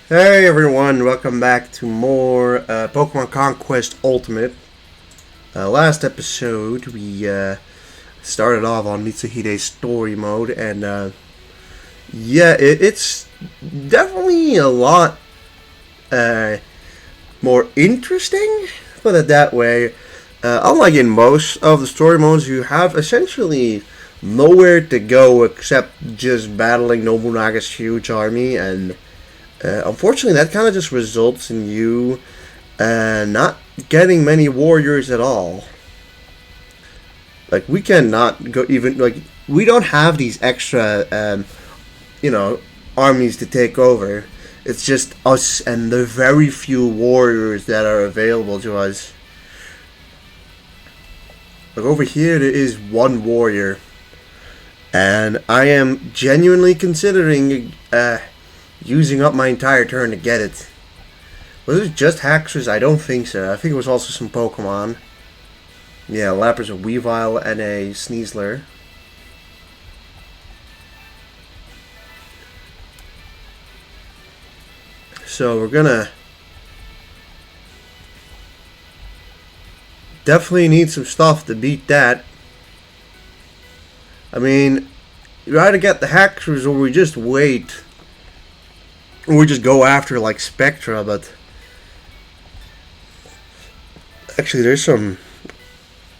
Hey everyone, welcome back to more Pokemon Conquest Ultimate. Last episode we started off on Mitsuhide's story mode, and it's definitely a lot uh, more interesting, put it that way. Unlike in most of the story modes, you have essentially nowhere to go except just battling Nobunaga's huge army, and unfortunately, that kind of just results in you not getting many warriors at all. Like, we cannot go even, like, we don't have these extra, you know, armies to take over. It's just us and the very few warriors that are available to us. Like, over here, there is one warrior. And I am genuinely considering using up my entire turn to get it. Was it just Haxorus? I don't think so. I think it was also some Pokemon. Yeah, Lapras, a Weavile, and a Sneasler. So we're gonna definitely need some stuff to beat that. I mean, you either get the Haxorus or we just wait. Or we just go after like Spectra, but actually there's some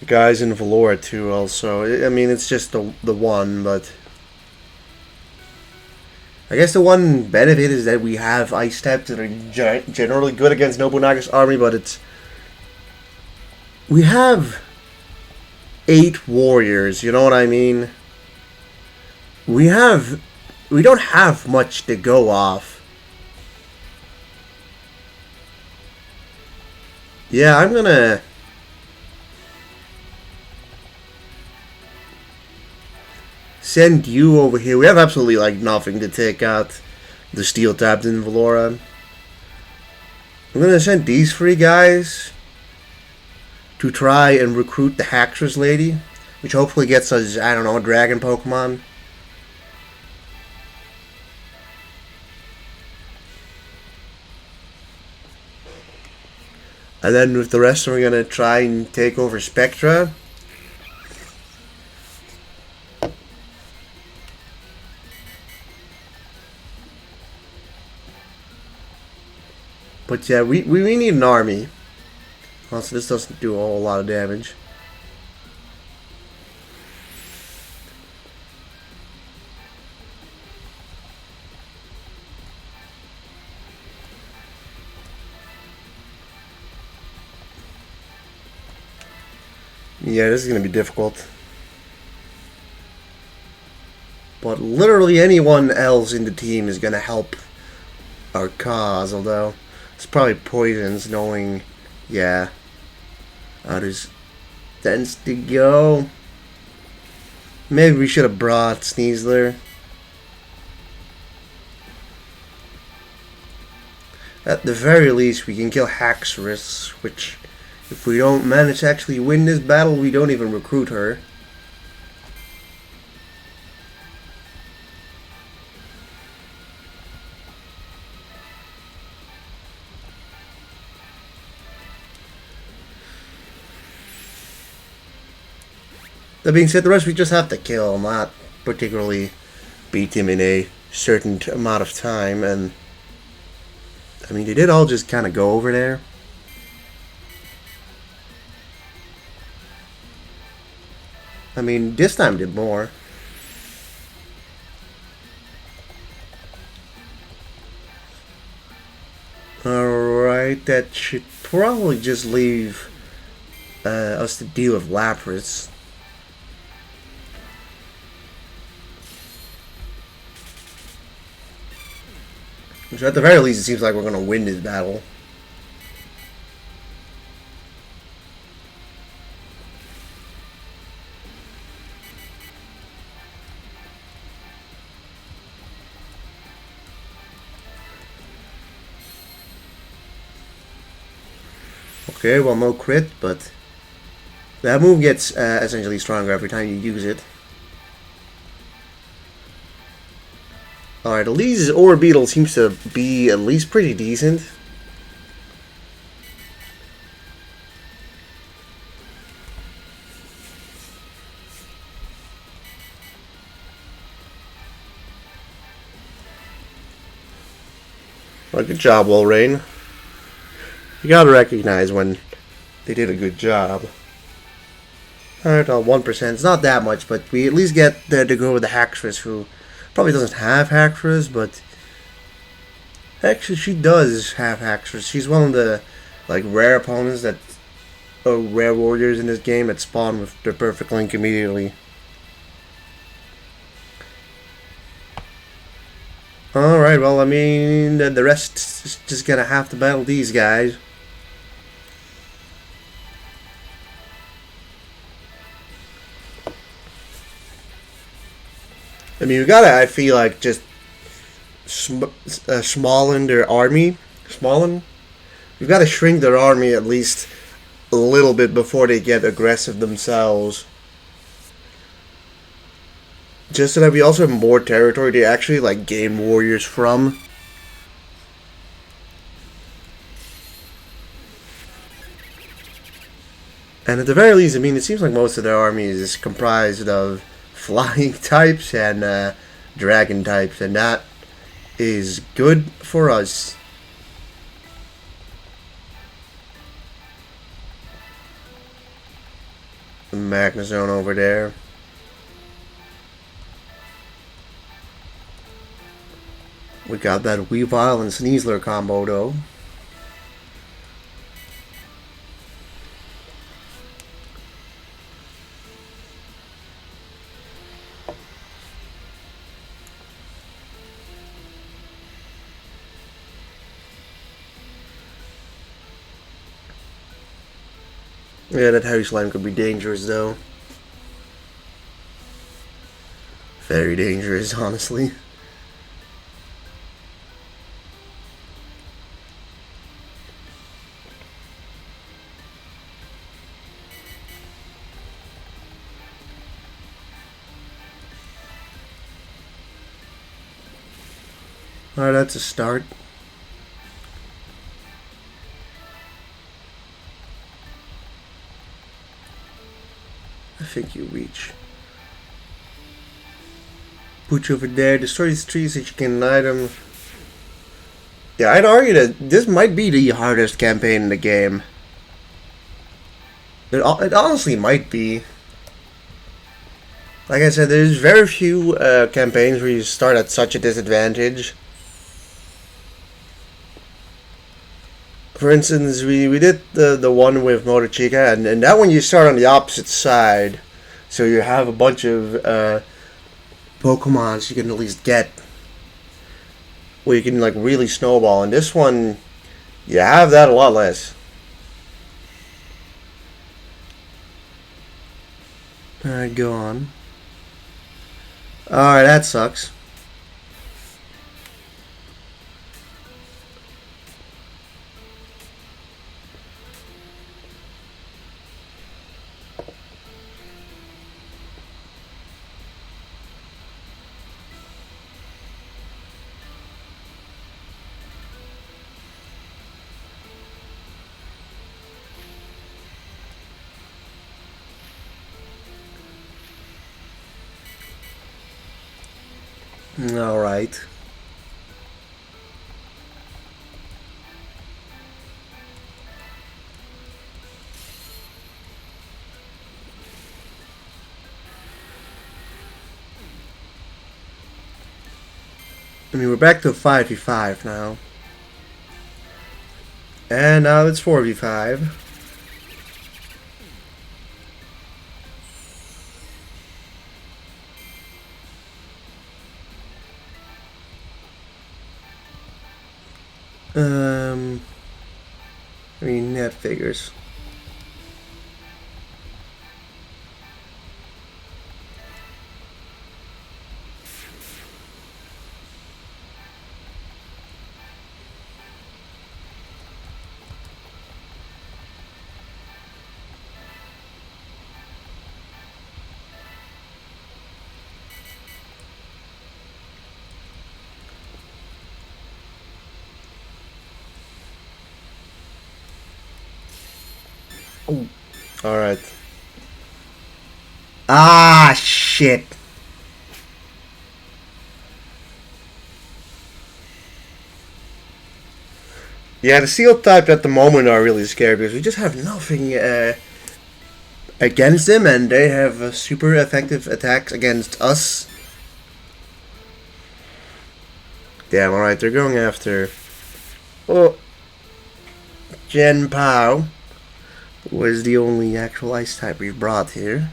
guys in Valora too also. I mean, it's just the one, but I guess the one benefit is that we have ice types that are generally good against Nobunaga's army, but it's we have 8 warriors, you know what I mean? We don't have much to go off. Yeah, I'm gonna send you over here. We have absolutely like nothing to take out the steel tapped in Valora. I'm gonna send these 3 guys to try and recruit the Haxorus lady, which hopefully gets us, I don't know, a dragon Pokemon. And then with the rest, we're gonna try and take over Spectra. But yeah, we need an army. Also, this doesn't do a whole lot of damage. Yeah, this is going to be difficult. But literally anyone else in the team is going to help our cause, although it's probably poisons knowing, yeah, how this tends to go. Maybe we should have brought Sneasler. At the very least, we can kill Haxorus, which, if we don't manage to actually win this battle, we don't even recruit her. That being said, the rest we just have to kill, not particularly beat him in a certain amount of time, and I mean, they did all just kind of go over there. I mean, this time did more. Alright, that should probably just leave us to deal with Lapras. Which at the very least, it seems like we're going to win this battle. Okay, well, no crit, but that move gets essentially stronger every time you use it. Alright, at least Ore Beetle seems to be at least pretty decent. Well, good job, Wolrain. You gotta recognize when they did a good job. Alright, 1%. It's not that much, but we at least get to go with the Haxorus, who probably doesn't have Haxorus, but actually she does have Haxorus. She's one of the rare opponents that rare warriors in this game that spawn with the perfect link immediately. Alright, well, I mean, the rest is just gonna have to battle these guys. I mean, we gotta, I feel like, just smallen their army. Smallen? We've gotta shrink their army at least a little bit before they get aggressive themselves. Just so that we also have more territory to actually, gain warriors from. And at the very least, I mean, it seems like most of their army is comprised of flying types and dragon types, and that is good for us. The Magnezone over there. We got that Weavile and Sneasler combo though. Yeah, that Harry Slime could be dangerous though. Very dangerous, honestly. Alright, that's a start. I think you reach. Put you over there, destroy these trees that you can item. Yeah, I'd argue that this might be the hardest campaign in the game. It honestly might be. Like I said, there's very few campaigns where you start at such a disadvantage. For instance, we did the one with Motochica, and that one you start on the opposite side. So you have a bunch of Pokemons you can at least get where you can really snowball. And this one, you have that a lot less. Alright, go on. Alright, that sucks. Alright. I mean, we're back to 5v5 now. And now it's 4v5. I mean, that figures. Oh, alright. Ah, shit. Yeah, the Seal type at the moment are really scary because we just have nothing against them, and they have super effective attacks against us. Damn, alright, they're going after... Oh, Jen Pao was the only actual ice type we've brought here.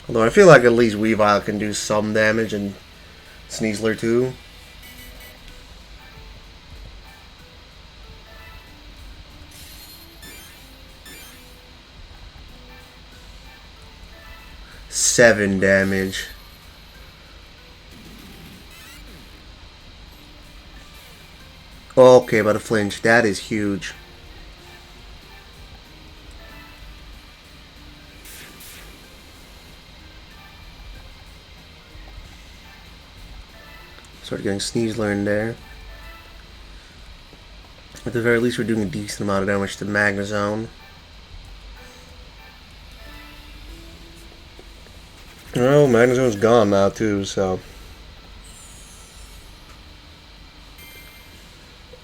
Although I feel like at least Weavile can do some damage, and Sneasler too. Seven damage. Okay, but a flinch. That is huge. Start getting Sneasler in there. At the very least, we're doing a decent amount of damage to Magnezone. Well, Magnezone's gone now too, so...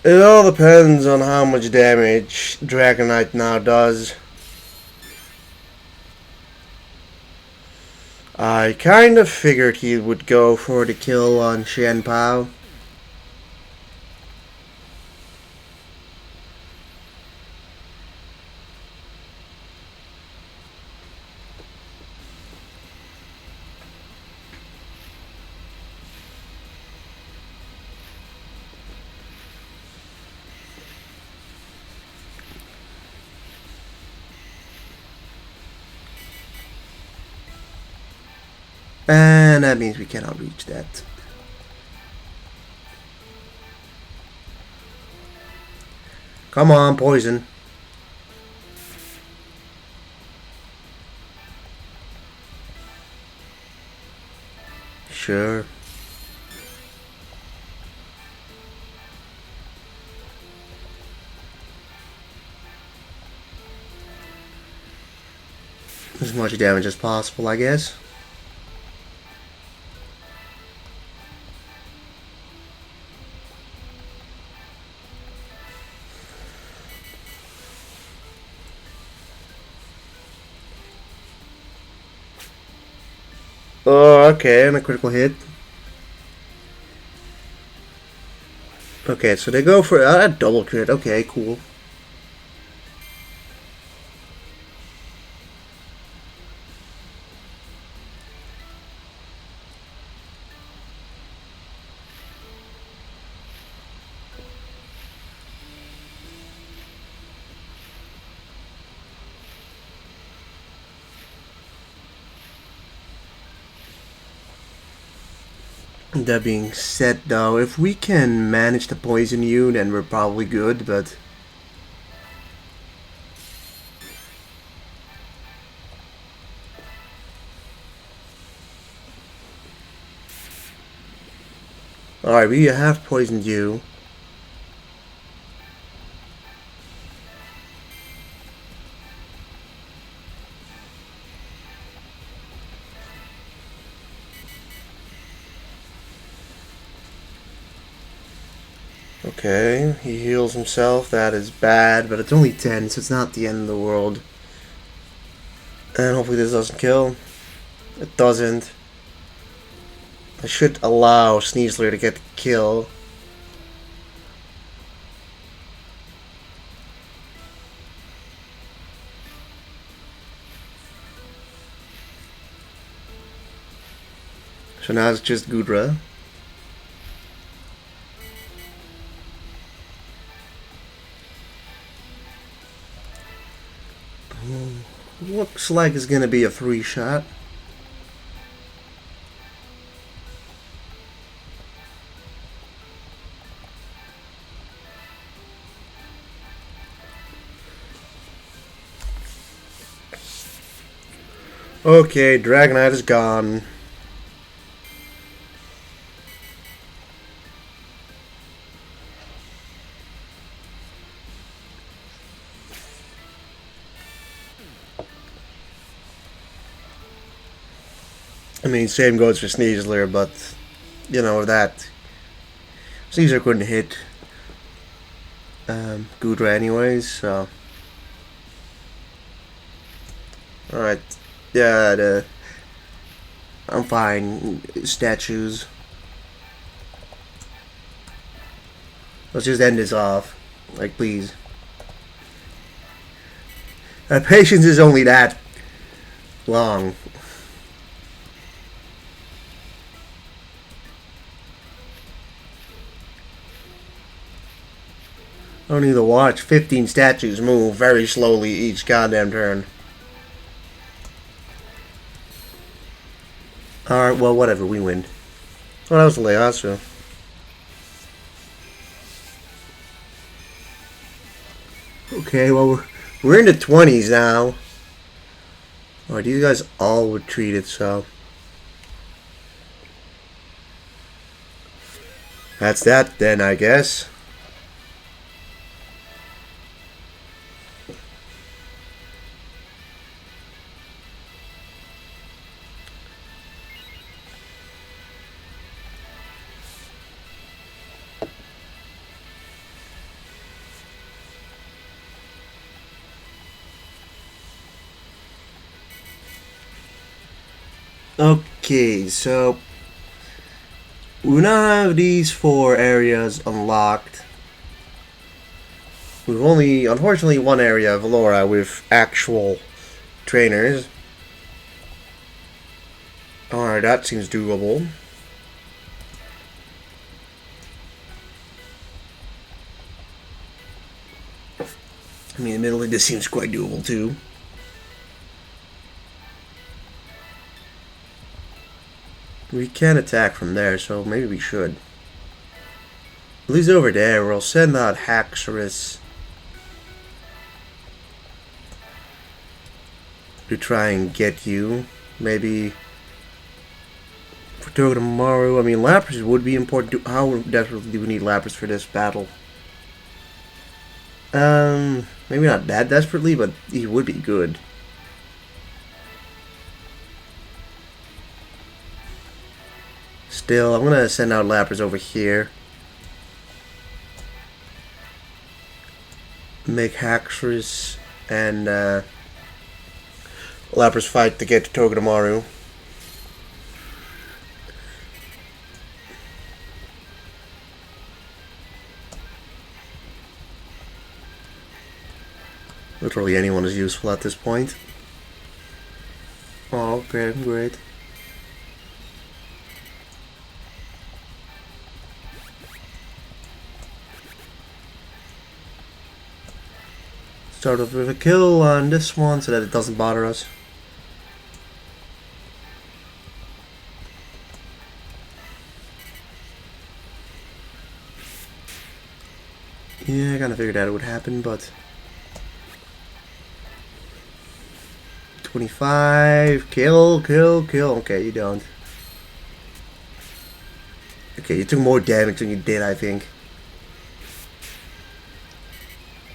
It all depends on how much damage Dragonite now does. I kind of figured he would go for the kill on Shen Pao. And that means we cannot reach that. Come on, poison. Sure. As much damage as possible, I guess. Oh, okay, and a critical hit. Okay, so they go for a double crit. Okay, cool. That being said, though, if we can manage to poison you, then we're probably good, but... Alright, we have poisoned you. Okay, he heals himself. That is bad, but it's only 10, so it's not the end of the world. And hopefully this doesn't kill. It doesn't. I should allow Sneasler to get the kill. So now it's just Gudra. Looks like it's gonna be a 3-shot. Okay, Dragonite is gone. I mean, same goes for Sneasler, but you know that Sneasler couldn't hit Gudra anyways, so. Alright, yeah, I'm fine. Statues. Let's just end this off. Like, please. Patience is only that long. I don't need to watch 15 statues move very slowly each goddamn turn. Alright, well, whatever, we win. Oh, that was the Leasu. Okay, well, we're in the 20s now. Alright, these guys all retreated, so. That's that then, I guess. Okay, so we now have these 4 areas unlocked. We've only, unfortunately, one area of Laura with actual trainers. Alright, that seems doable. I mean, admittedly, this seems quite doable too. We can attack from there, so maybe we should. At least over there, we'll send out Haxorus to try and get you. Maybe for Togedemaru. I mean, Lapras would be important. How desperately do we need Lapras for this battle? Maybe not that desperately, but he would be good. Still, I'm gonna send out Lapras over here. Make Haxorus and Lapras fight to get to Togedemaru. Literally anyone is useful at this point. Oh, okay, great. Start off with a kill on this one so that it doesn't bother us. Yeah, I kinda figured that it would happen, but 25, kill. Okay, you don't. Okay, you took more damage than you did, I think.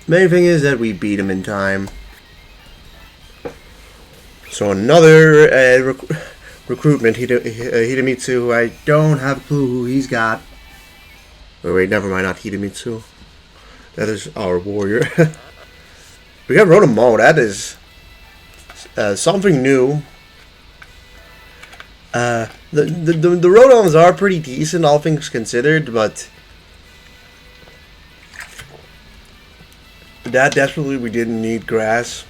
Main thing is that we beat him in time. So another recruitment, Hidemitsu, who I don't have a clue who he's got. Oh wait, never mind, not Hidemitsu. That is our warrior. We got Rotomo, that is something new. The Rotoms are pretty decent, all things considered, but that desperately we didn't need grass.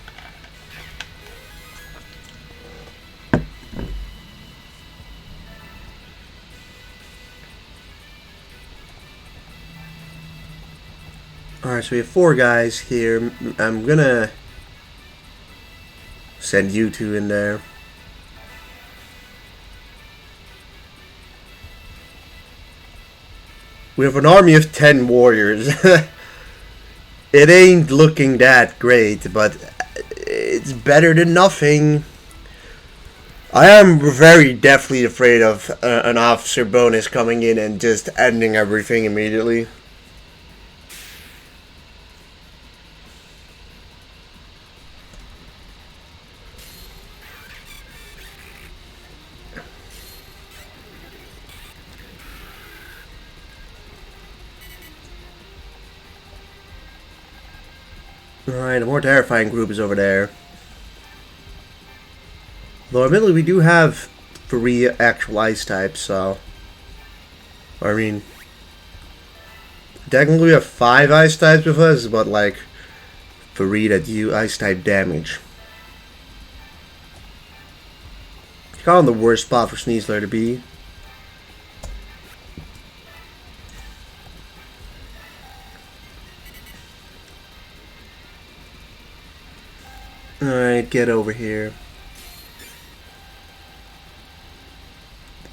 Alright, so we have 4 guys here. I'm gonna send you 2 in there. We have an army of 10 warriors. It ain't looking that great, but it's better than nothing. I am very deathly afraid of an officer bonus coming in and just ending everything immediately. Alright, a more terrifying group is over there. Though admittedly we do have 3 actual ice types, so... I mean... Technically we have 5 ice types with us, but like... 3 that do ice type damage. It's kind of the worst spot for Sneasler to be. Alright, get over here.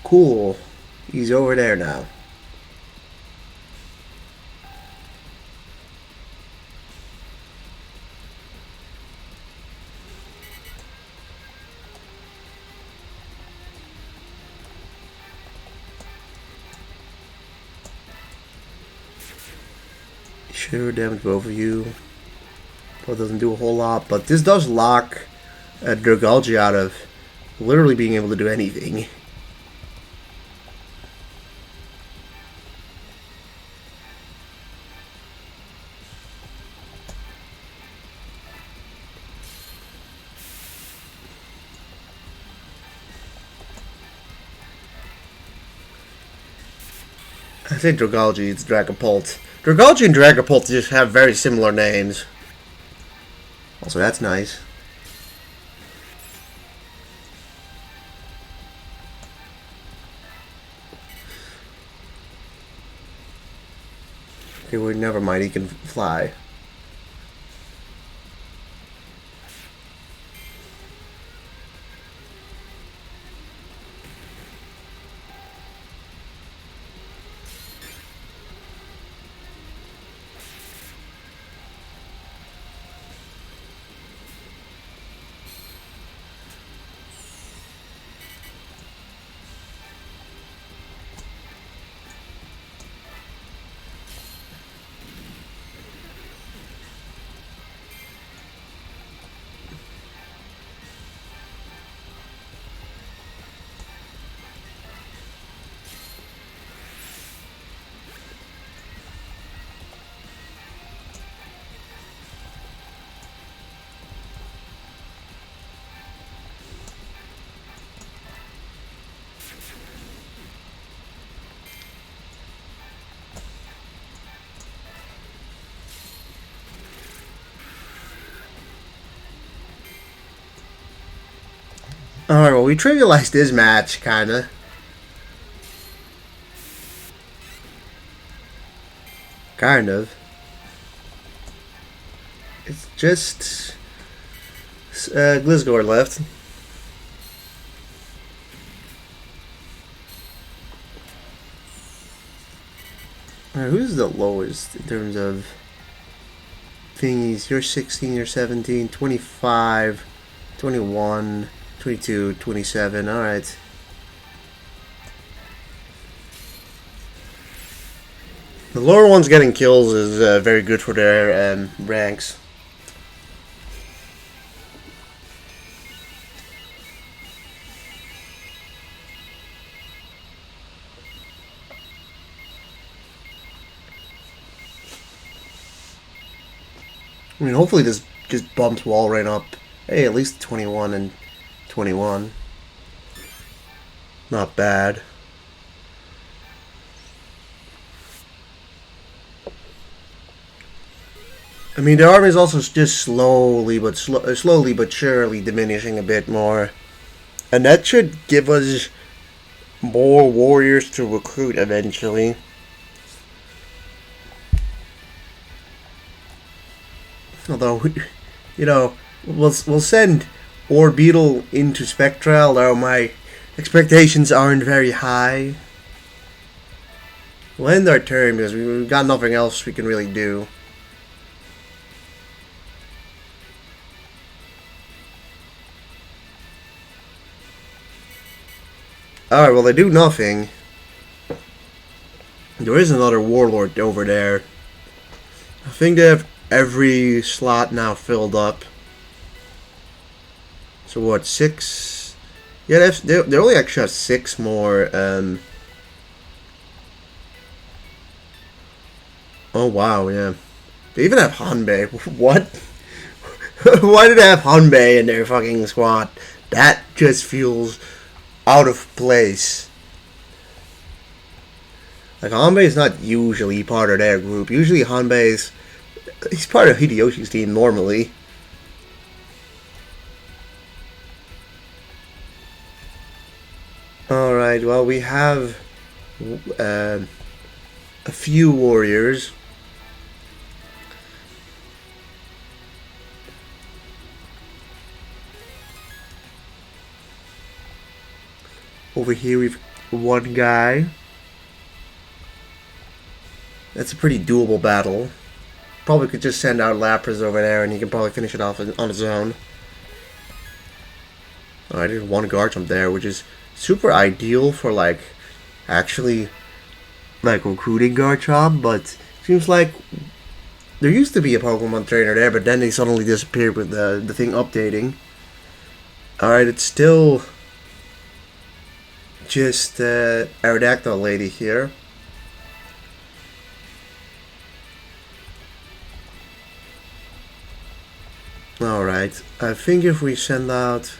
Cool. He's over there now. Sure, damage both of you. Well, it doesn't do a whole lot, but this does lock Dragalge out of literally being able to do anything. I say Dragalge, it's Dragapult. Dragalge and Dragapult just have very similar names. Also, that's nice. Okay, well, never mind, he can fly. Alright, well, we trivialized this match, kinda. Kind of. It's just... Glizgor left. Alright, who's the lowest in terms of... thingies? You're 16, you're 17, 25, 21... 22, 27, alright. The lower ones getting kills is very good for their ranks. I mean, hopefully this just bumps Walrein up. Hey, at least 21 and 21. Not bad. I mean, the army is also just slowly but surely diminishing a bit more, and that should give us more warriors to recruit eventually. Although, you know, we'll send Orbeetle into Spectral, though my expectations aren't very high. We'll end our turn because we've got nothing else we can really do. Alright, well, they do nothing. There is another Warlord over there. I think they have every slot now filled up. So what, 6? Yeah, they only actually have 6 more. Oh wow, yeah. They even have Hanbei. What? Why did they have Hanbei in their fucking squad? That just feels out of place. Like, Hanbei is not usually part of their group. Usually Hanbei's... He's part of Hideyoshi's team normally. Alright, well, we have a few warriors. Over here we've one guy. That's a pretty doable battle. Probably could just send out Lapras over there and he can probably finish it off on his own. Alright, there's one guard jump there, which is super ideal for, like, actually, like, recruiting Garchomp, but seems like there used to be a Pokemon trainer there, but then they suddenly disappeared with the thing updating. Alright, it's still just Aerodactyl lady here. Alright, I think if we send out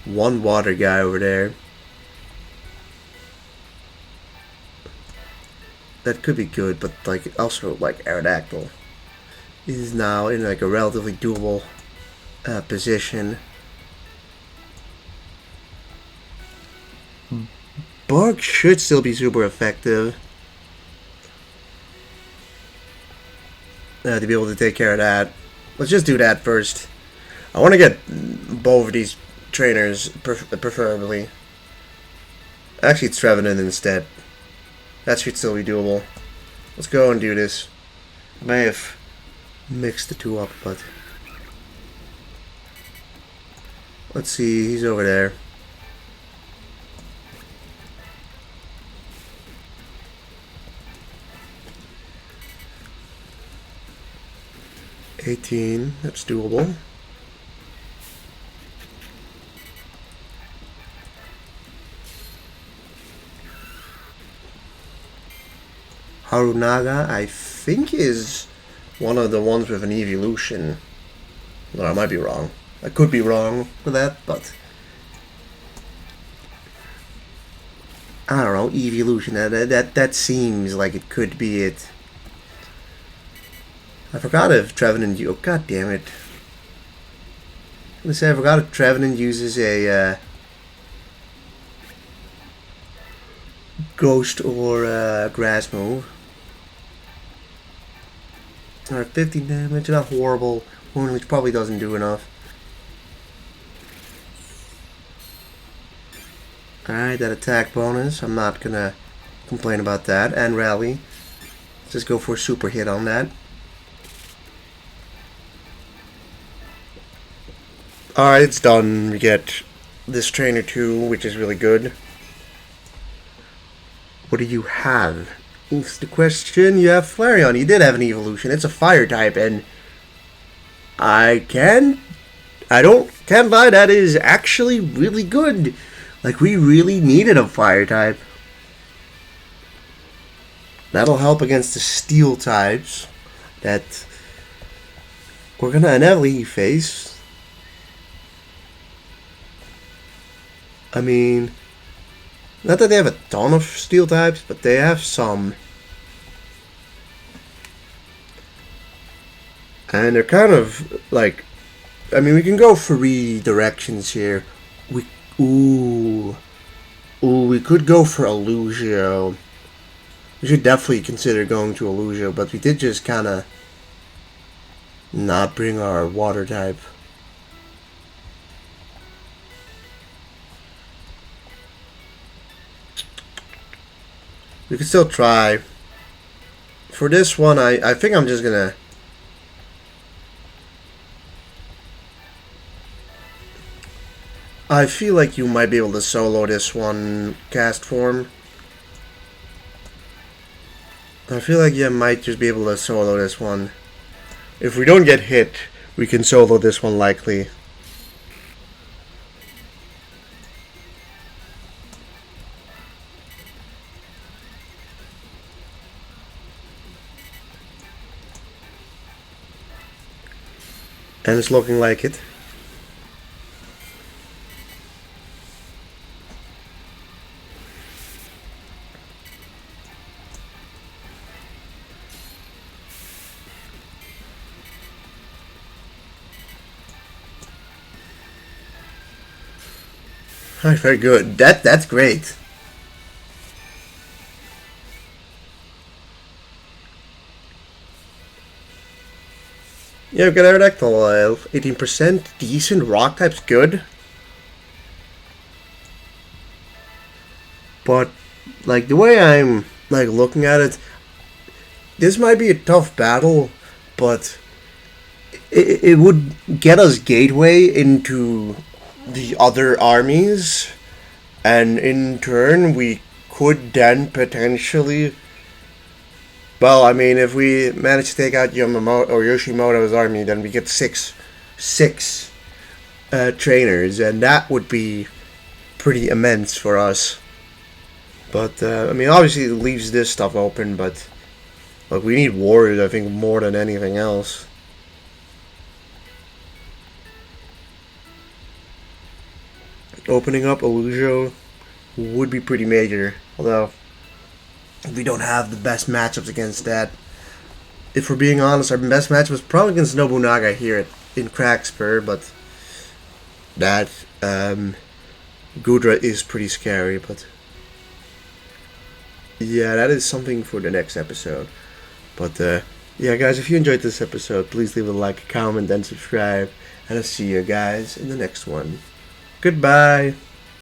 one water guy over there, that could be good, but like also like Aerodactyl is now in like a relatively doable position. Bark should still be super effective to be able to take care of that. Let's just do that first. I want to get both of these trainers, preferably. Actually, it's Trevenant instead. That should still be doable. Let's go and do this. I may have mixed the two up, but... Let's see, he's over there. $18, that's doable. Harunaga, I think, is one of the ones with an evolution. No, I might be wrong. I could be wrong with that, but... I don't know, evolution, that seems like it could be it. I forgot if Trevenant... Oh, god damn it. Let's say I forgot if Trevenant uses a Ghost or Grass move. Alright, 50 damage, not horrible. Wound, which probably doesn't do enough. Alright, that attack bonus. I'm not gonna complain about that. And rally. Let's just go for a super hit on that. Alright, it's done. We get this trainer too, which is really good. What do you have? It's the question. You have Flareon. You did have an evolution. It's a fire type, and can't lie, that is actually really good. Like, we really needed a fire type. That'll help against the steel types that we're gonna inevitably face. I mean, not that they have a ton of steel types, but they have some. And they're kind of like, I mean, we can go 3 directions here. We could go for Illusio. We should definitely consider going to Illusio, but we did just kind of not bring our water type. We can still try. For this one, I think I'm just gonna... I feel like you might be able to solo this one, cast form. I feel like you might just be able to solo this one. If we don't get hit, we can solo this one likely. And it's looking like it. Alright, very good. That's great. Yeah, we've got Aerodactyl, 18%. Decent. Rock type's good. But, like, the way I'm, like, looking at it, this might be a tough battle, but it would get us gateway into the other armies, and in turn, we could then potentially... Well, I mean, if we manage to take out Yamamoto or Yoshimoto's army, then we get six trainers, and that would be pretty immense for us. But I mean, obviously, it leaves this stuff open. But like, we need warriors, I think, more than anything else. Opening up Illujo would be pretty major, although we don't have the best matchups against that. If we're being honest, our best match was probably against Nobunaga here in Crackspur, but that Gudra is pretty scary. But yeah, that is something for the next episode. But yeah, guys, if you enjoyed this episode, please leave a like, a comment, and subscribe. And I'll see you guys in the next one. Goodbye.